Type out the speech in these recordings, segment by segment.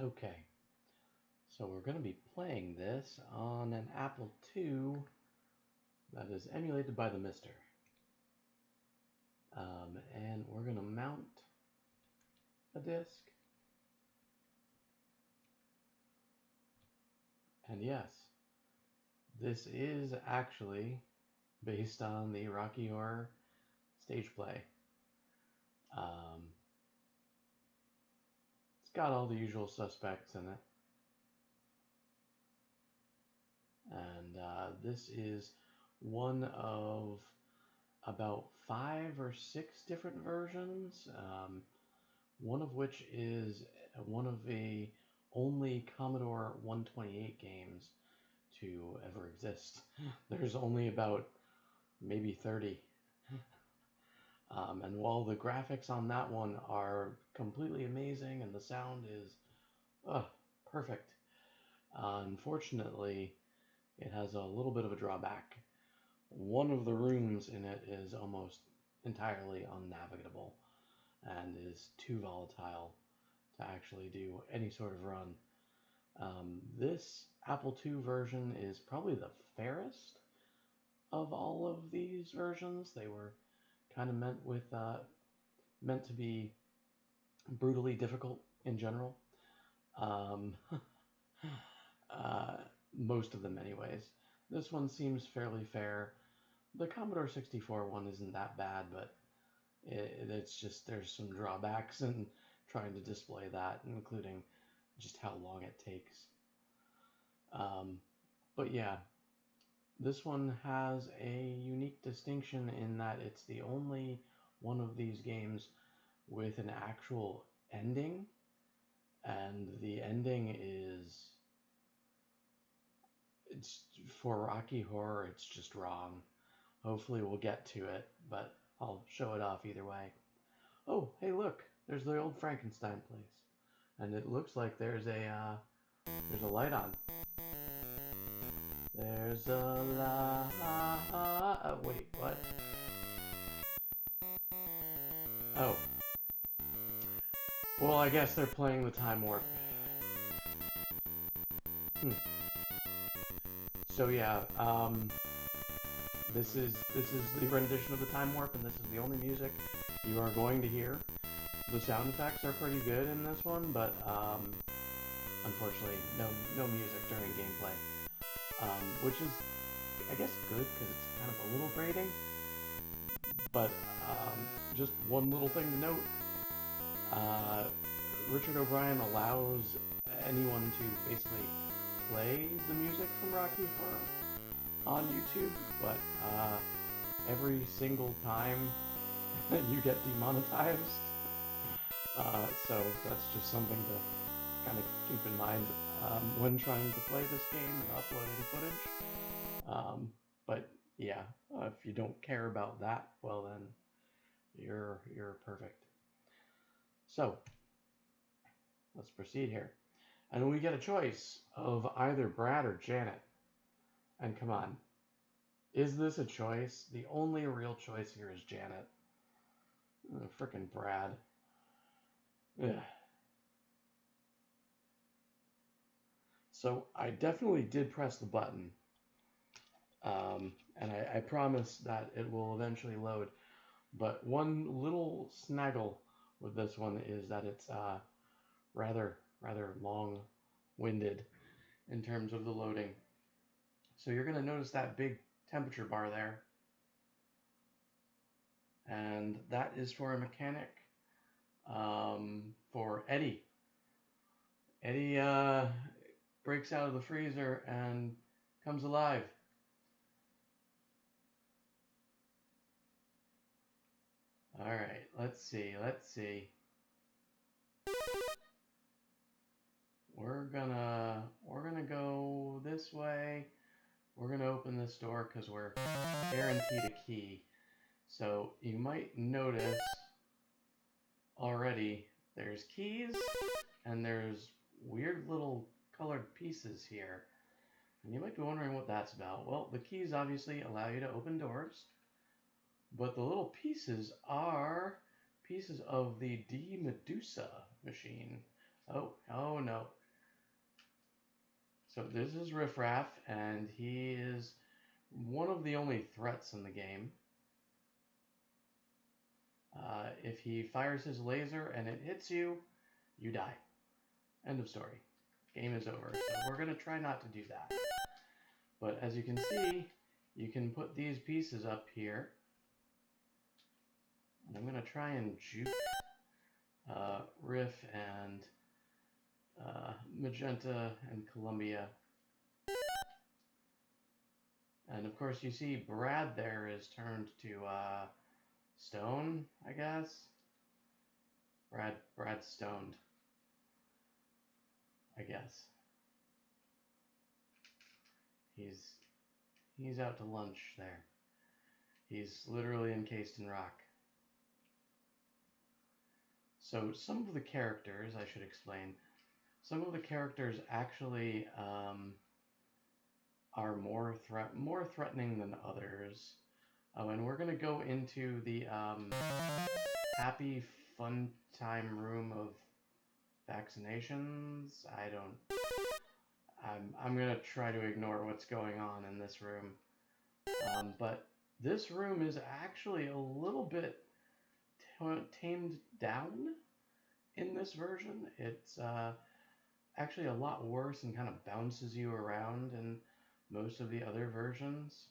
Okay, so we're going to be playing this on an Apple II that is emulated by the Mister. And we're going to mount a disk. And yes, this is actually based on the Rocky Horror stage play. It's got all the usual suspects in it. And this is one of about 5 or 6 different versions, one of which is one of the only Commodore 128 games to ever exist. There's only about maybe 30. And while the graphics on that one are completely amazing and the sound is perfect, unfortunately, it has a little bit of a drawback. One of the rooms in it is almost entirely unnavigable and is too volatile to actually do any sort of run. This Apple II version is probably the fairest of all of these versions. They were kind of meant to be brutally difficult in general. Most of them, anyways. This one seems fairly fair. The Commodore 64 one isn't that bad, but it's just there's some drawbacks in trying to display that, including just how long it takes. But yeah, this one has a unique distinction in that it's the only one of these games with an actual ending, and the ending is, it's for Rocky Horror, it's just wrong. Hopefully we'll get to it, but I'll show it off either way. Oh, hey, look, there's the old Frankenstein place, and it looks like there's a light on. There's a light. Wait, what? Oh, well, I guess they're playing the time warp. So yeah, this is the rendition of the time warp, and this is the only music you are going to hear. The sound effects are pretty good in this one, but unfortunately, no music during gameplay, which is, I guess, good because it's kind of a little grating. But just one little thing to note: Richard O'Brien allows anyone to basically play the music from Rocky Horror on YouTube, but every single time you get demonetized. So that's just something to kind of keep in mind when trying to play this game and uploading footage. But yeah, if you don't care about that, well then you're perfect. So let's proceed here. And we get a choice of either Brad or Janet. And come on, is this a choice? The only real choice here is Janet. Frickin' Brad. Ugh. So I definitely did press the button. And I promise that it will eventually load. But one little snaggle with this one is that it's rather long-winded in terms of the loading. So you're going to notice that big temperature bar there. And that is for a mechanic, for Eddie. Eddie breaks out of the freezer and comes alive. All right, let's see. We're gonna go this way. We're gonna open this door because we're guaranteed a key. So you might notice already there's keys and there's weird little colored pieces here. And you might be wondering what that's about. Well, the keys obviously allow you to open doors, but the little pieces are pieces of the D Medusa machine, Oh no. So this is Riff Raff, and he is one of the only threats in the game. If he fires his laser and it hits you, you die. End of story. Game is over. So we're going to try not to do that. But as you can see, you can put these pieces up here. And I'm going to try and juke Riff and Magenta and Columbia. And of course you see Brad there is turned to stone, I guess. Brad's stoned, I guess. He's out to lunch there. He's literally encased in rock. So some of the characters, I should explain, some of the characters actually are more threatening than others. Oh, and we're gonna go into the happy fun time room of vaccinations. I'm gonna try to ignore what's going on in this room. But this room is actually a little bit tamed down in this version. It's actually a lot worse and kind of bounces you around in most of the other versions.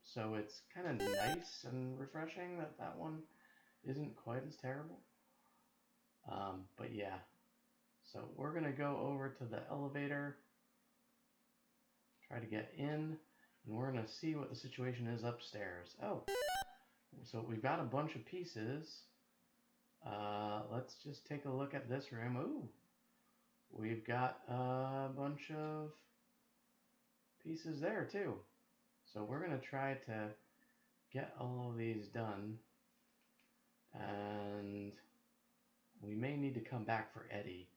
So it's kind of nice and refreshing that that one isn't quite as terrible. But yeah, so we're gonna go over to the elevator, try to get in, and we're gonna see what the situation is upstairs. Oh, so we've got a bunch of pieces. Let's just take a look at this room. Ooh, we've got a bunch of pieces there too. So we're gonna try to get all of these done, and we may need to come back for Eddie.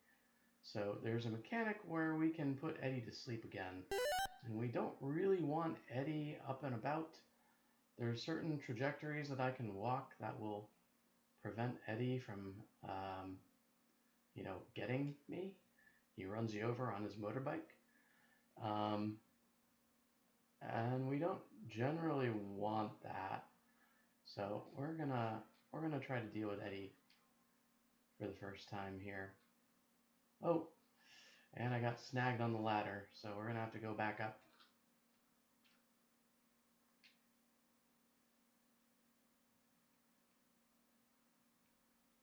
So there's a mechanic where we can put Eddie to sleep again, and we don't really want Eddie up and about. There's certain trajectories that I can walk that will prevent Eddie from, getting me. He runs you over on his motorbike. And we don't generally want that. So we're gonna try to deal with Eddie for the first time here. Oh, and I got snagged on the ladder, so we're gonna have to go back up.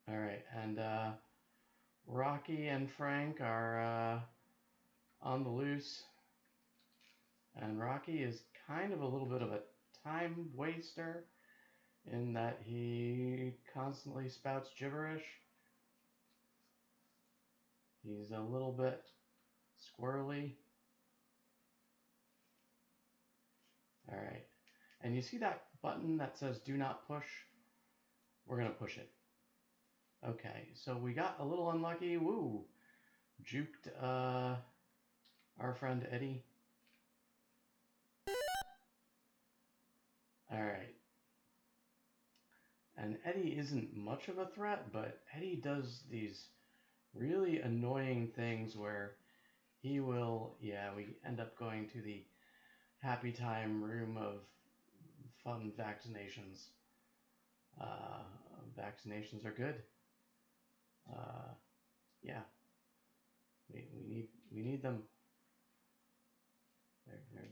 All right, and Rocky and Frank are on the loose, and Rocky is kind of a little bit of a time waster in that he constantly spouts gibberish. He's a little bit squirrely. All right, and you see that button that says do not push? We're gonna push it. Okay, so we got a little unlucky. Woo! Juked our friend Eddie. Alright. And Eddie isn't much of a threat, but Eddie does these really annoying things where he will, yeah, we end up going to the happy time room of fun vaccinations. Vaccinations are good. Yeah. We need them. They're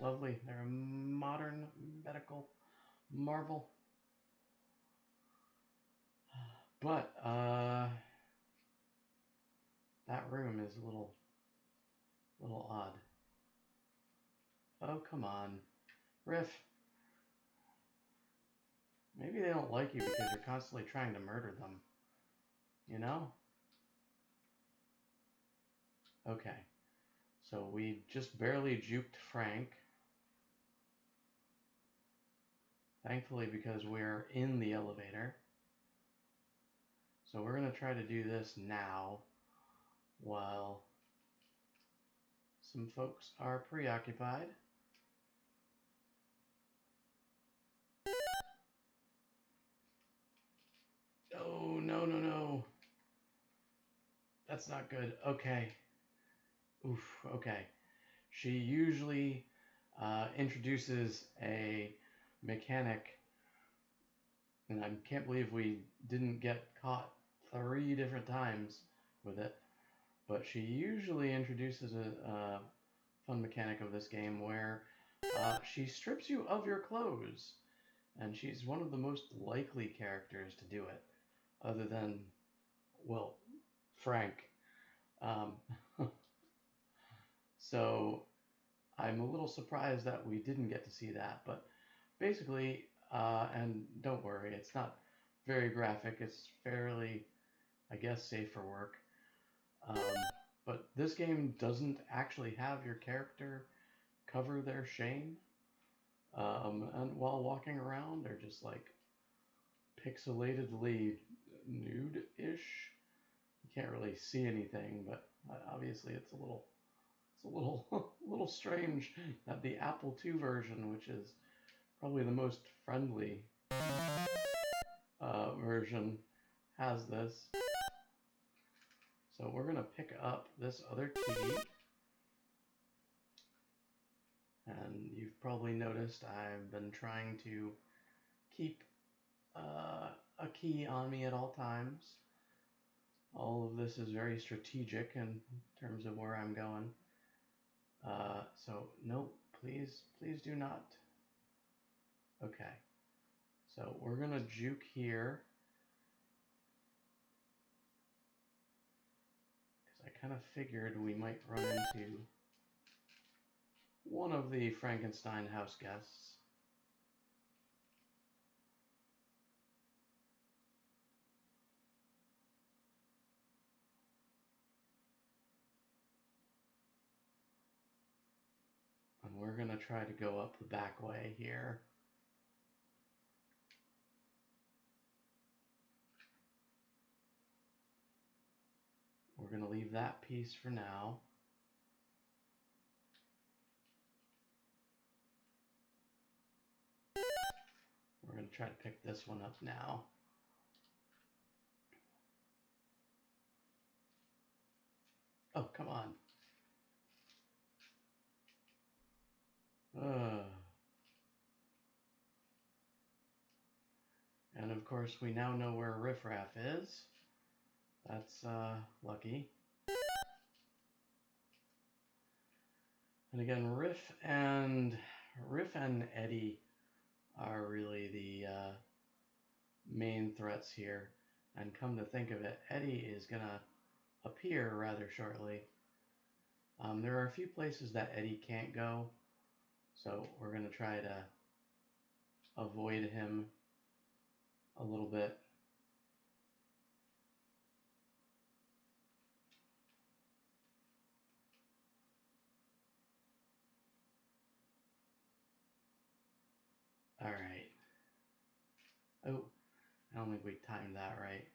lovely. They're a modern medical marvel. But that room is a little odd. Oh, come on. Riff. Maybe they don't like you because you're constantly trying to murder them. You know? Okay. So we just barely juked Frank. Thankfully, because we're in the elevator. So we're going to try to do this now while some folks are preoccupied. Oh, no. That's not good. Okay. Oof, okay. She usually introduces a mechanic, and I can't believe we didn't get caught 3 different times with it. But she usually introduces a fun mechanic of this game where she strips you of your clothes, and she's one of the most likely characters to do it, other than, well, Frank. Um, so I'm a little surprised that we didn't get to see that, but basically, and don't worry, it's not very graphic. It's fairly, I guess, safe for work. Um, but this game doesn't actually have your character cover their shame, and while walking around, they're just like pixelatedly nude-ish. You can't really see anything, but obviously it's a little a little strange that the Apple II version, which is probably the most friendly version, has this. So we're gonna pick up this other key, and you've probably noticed I've been trying to keep a key on me at all times. All of this is very strategic in terms of where I'm going. So no, please do not. Okay, so we're gonna juke here because I kind of figured we might run into one of the Frankenstein house guests. And we're gonna try to go up the back way here. We're gonna leave that piece for now. We're gonna try to pick this one up now. Oh, come on. And of course, we now know where Riff Raff is. That's lucky. And again, Riff and Eddie are really the main threats here. And come to think of it, Eddie is gonna appear rather shortly. There are a few places that Eddie can't go, so we're gonna try to avoid him a little bit. All right. Oh, I don't think we timed that right.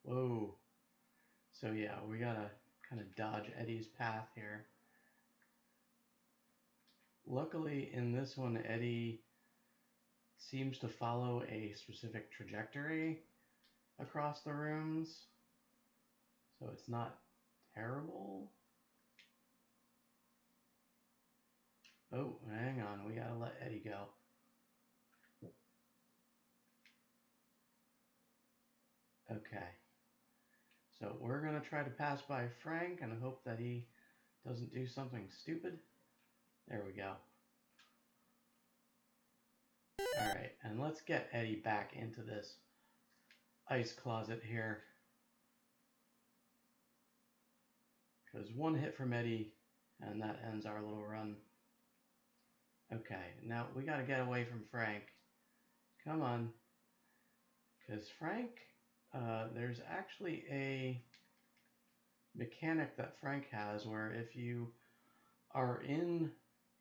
Whoa. So yeah, we gotta kind of dodge Eddie's path here. Luckily, in this one, Eddie seems to follow a specific trajectory across the rooms, so it's not terrible. Oh, hang on, we gotta let Eddie go. Okay, so we're gonna try to pass by Frank and hope that he doesn't do something stupid. There we go. Alright, and let's get Eddie back into this ice closet here. Because one hit from Eddie, and that ends our little run. Okay, now we gotta get away from Frank. Come on. Because Frank, there's actually a mechanic that Frank has where if you are in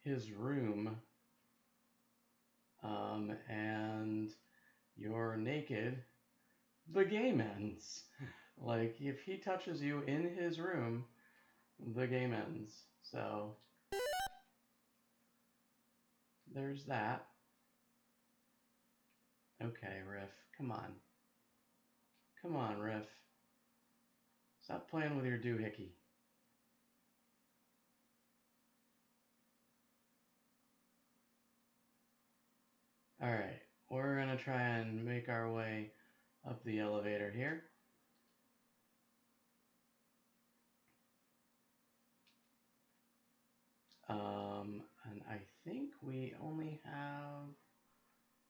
his room and you're naked, the game ends. Like, if he touches you in his room, the game ends. So, there's that. Okay, Riff. Come on. Come on, Riff. Stop playing with your doohickey. Alright, we're gonna try and make our way up the elevator here. And I think we only have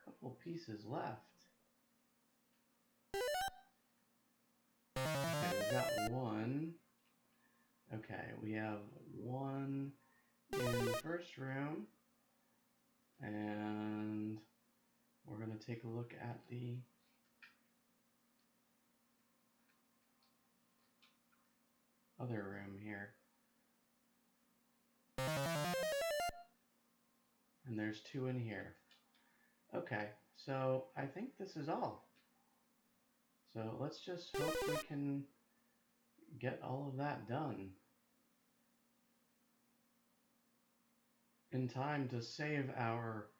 a couple pieces left. Okay, we got one. Okay, we have one in the first room. And we're going to take a look at the other room here. And there's two in here. Okay, so I think this is all. So let's just hope we can get all of that done in time to save our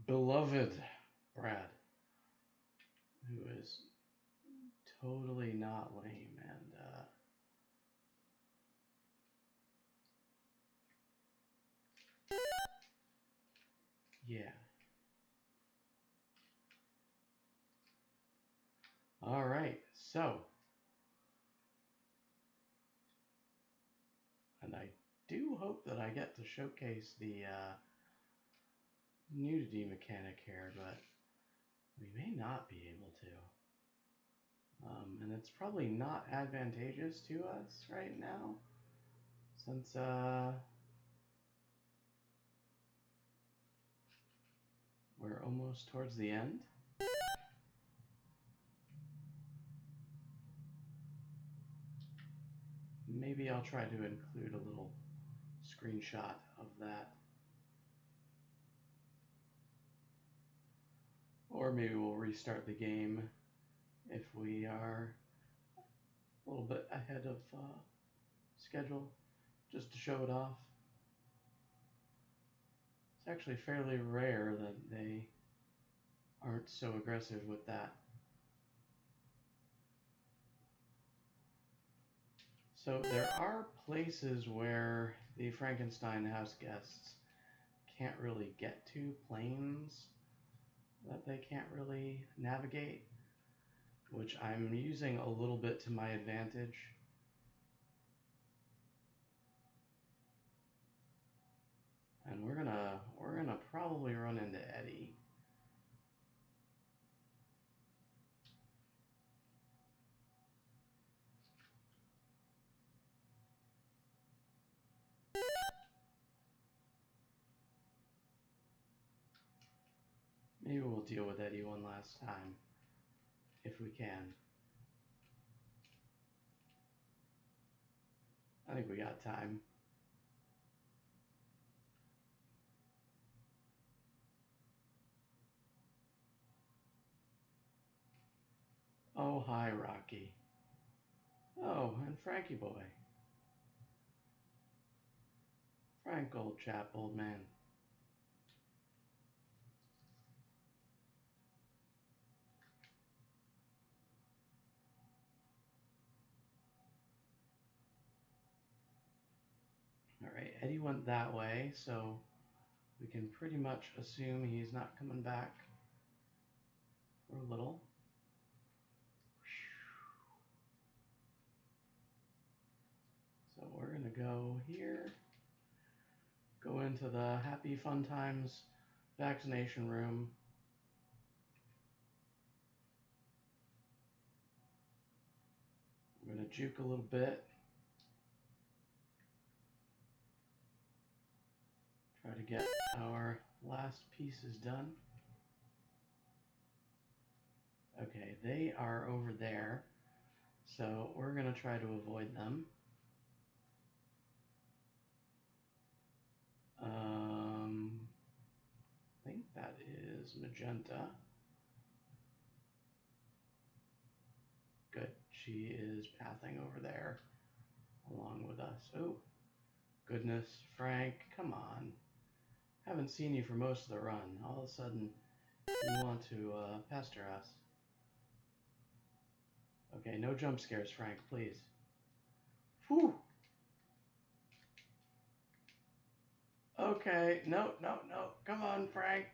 beloved Brad, who is totally not lame. And yeah. All right, so, and I do hope that I get to showcase the nudity mechanic here, but we may not be able to. And it's probably not advantageous to us right now, since we're almost towards the end. Maybe I'll try to include a little screenshot of that. Or maybe we'll restart the game if we are a little bit ahead of schedule, just to show it off. It's actually fairly rare that they aren't so aggressive with that. So there are places where the Frankenstein house guests can't really get to, planes that they can't really navigate, which I'm using a little bit to my advantage. And we're gonna probably run into Eddie. Maybe we'll deal with Eddie one last time, if we can. I think we got time. Oh, hi, Rocky. Oh, and Frankie boy. Frank, old chap, old man. Alright, Eddie went that way, so we can pretty much assume he's not coming back for a little. So we're gonna go here, go into the Happy Fun Times vaccination room. We're gonna juke a little bit. Try to get our last pieces done. Okay, they are over there, so we're gonna try to avoid them. I think that is magenta. Good, she is pathing over there along with us. Oh, goodness, Frank, come on. Haven't seen you for most of the run. All of a sudden, You want to pester us. Okay, no jump scares, Frank, please. Whew! Okay, no, no, no. Come on, Frank.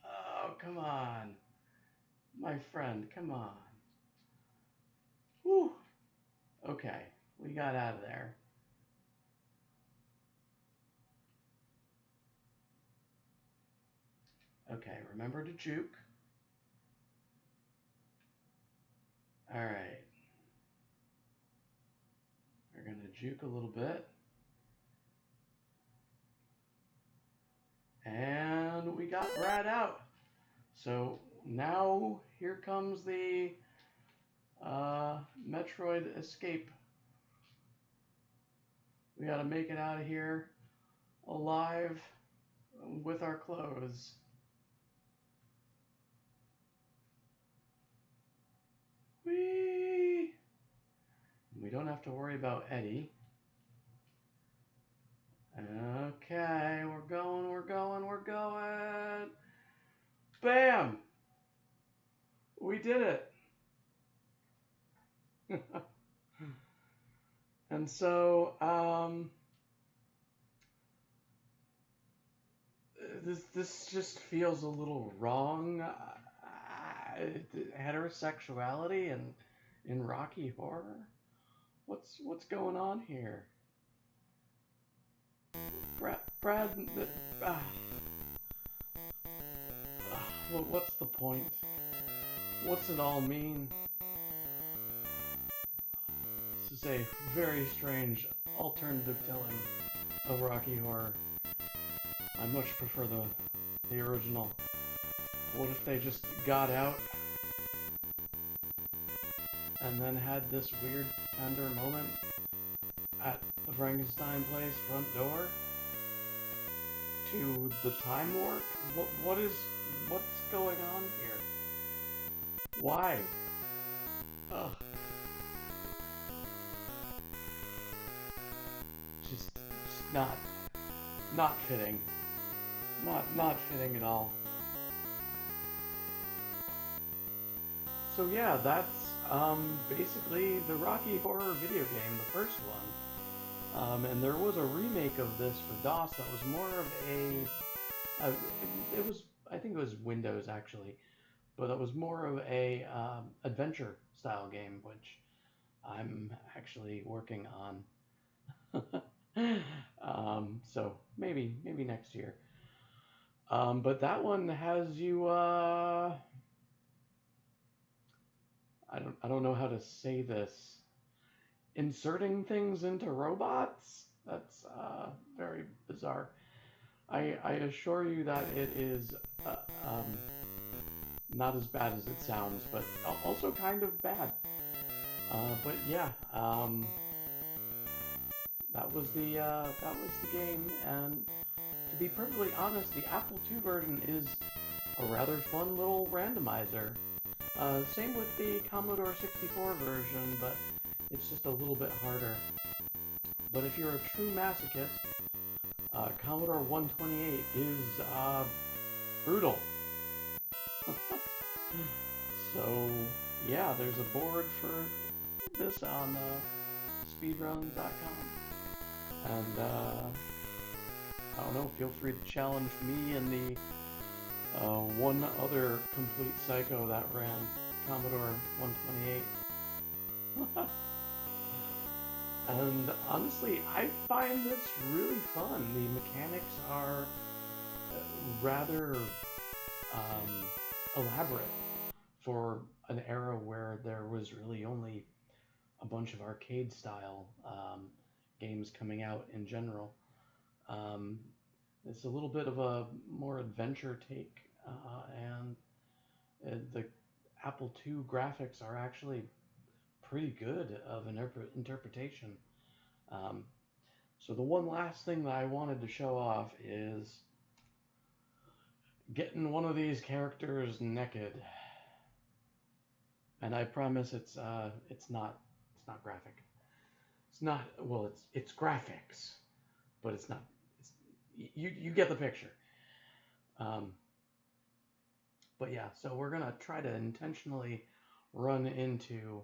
Oh, come on. My friend, come on. Whew! Okay, we got out of there. Okay, remember to juke. Alright. We're gonna juke a little bit. And we got Brad out. So now here comes the Metroid escape. We gotta make it out of here alive with our clothes. Whee! We don't have to worry about Eddie. Okay, we're going, we're going, we're going. Bam! We did it. And so, this just feels a little wrong. Heterosexuality in Rocky Horror. What's going on here? Brad, what's the point? What's it all mean? This is a very strange alternative telling of Rocky Horror. I much prefer the original. What if they just got out and then had this weird tender moment at the Frankenstein place front door to the time warp? What's going on here? Why? Ugh. Just not fitting. Not fitting at all. So yeah, that's basically the Rocky Horror video game, the first one. And there was a remake of this for DOS that was more of it was, I think it was Windows actually, but it was more of a adventure style game, which I'm actually working on. So maybe next year. But that one has you. I don't know how to say this. Inserting things into robots? That's very bizarre. I assure you that it is not as bad as it sounds, but also kind of bad. But yeah, that was the game, and to be perfectly honest, the Apple II version is a rather fun little randomizer. Same with the Commodore 64 version, but it's just a little bit harder. But if you're a true masochist, Commodore 128 is brutal. So yeah, there's a board for this on speedruns.com, and I don't know, feel free to challenge me and the one other complete psycho that ran Commodore 128. And honestly, I find this really fun. The mechanics are rather elaborate for an era where there was really only a bunch of arcade-style games coming out in general. It's a little bit of a more adventure take, and the Apple II graphics are actually pretty good of an interpretation. So the one last thing that I wanted to show off is getting one of these characters naked. And I promise it's not graphic. It's not, well, it's graphics, but it's not. You get the picture. But yeah, so we're gonna try to intentionally run into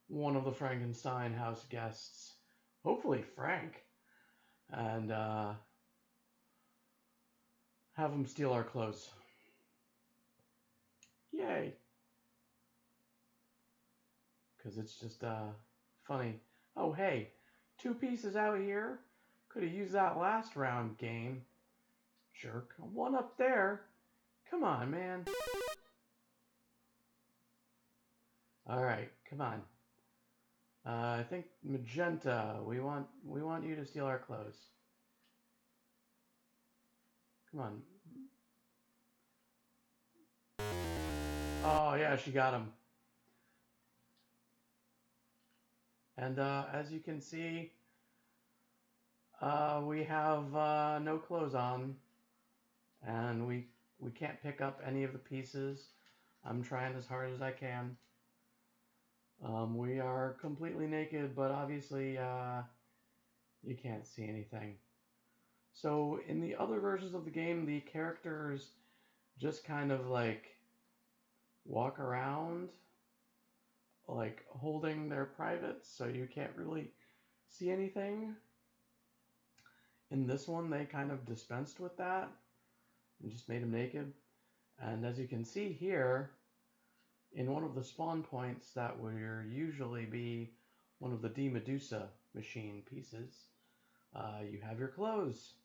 one of the Frankenstein house guests, hopefully Frank, and have him steal our clothes. Yay! Because it's just funny. Oh, hey, 2 pieces out here. Could have used that last round game. Jerk. 1 up there. Come on, man. Alright, come on. I think Magenta, we want you to steal our clothes. Come on. Oh, yeah, she got him. And as you can see, we have no clothes on, and we can't pick up any of the pieces. I'm trying as hard as I can. We are completely naked, but obviously you can't see anything. So in the other versions of the game, the characters just kind of like walk around, like holding their privates, so you can't really see anything. In this one, they kind of dispensed with that and just made them naked. And as you can see here, in one of the spawn points that would usually be one of the D Medusa machine pieces, you have your clothes,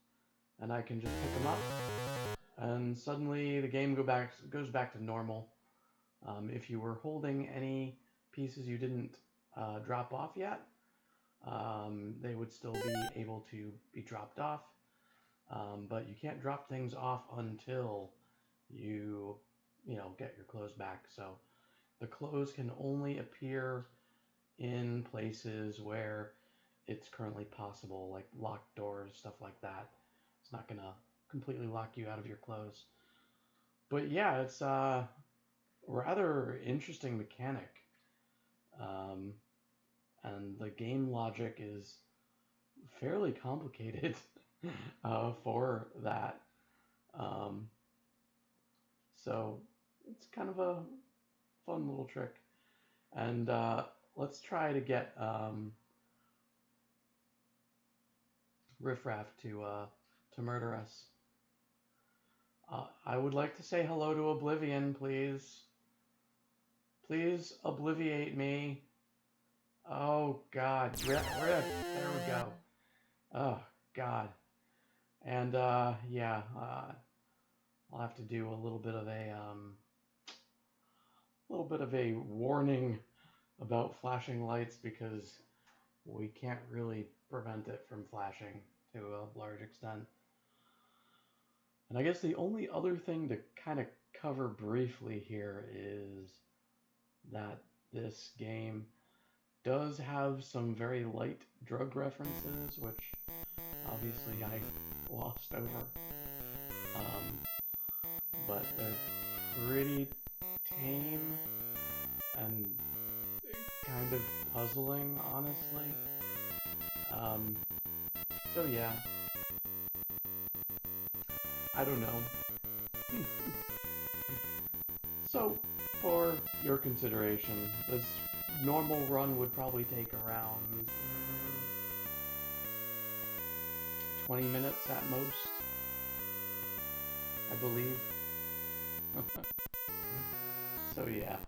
and I can just pick them up, and suddenly the game goes back to normal. If you were holding any pieces you didn't drop off yet, they would still be able to be dropped off, but you can't drop things off until you get your clothes back. So the clothes can only appear in places where it's currently possible, like locked doors, stuff like that. It's not gonna completely lock you out of your clothes. But yeah, it's a rather interesting mechanic. And the game logic is fairly complicated for that. So it's kind of a fun little trick. And let's try to get Riff Raff to murder us. I would like to say hello to Oblivion, please. Please obliviate me. Oh, God. Riff. There we go. Oh, God. And, yeah, I'll have to do a little bit of a warning about flashing lights, because we can't really prevent it from flashing to a large extent. And I guess the only other thing to kind of cover briefly here is that this game does have some very light drug references, which obviously I glossed over. But they're pretty tame and kind of puzzling, honestly. So yeah. I don't know. So, for your consideration, this normal run would probably take around 20 minutes at most, I believe. So yeah.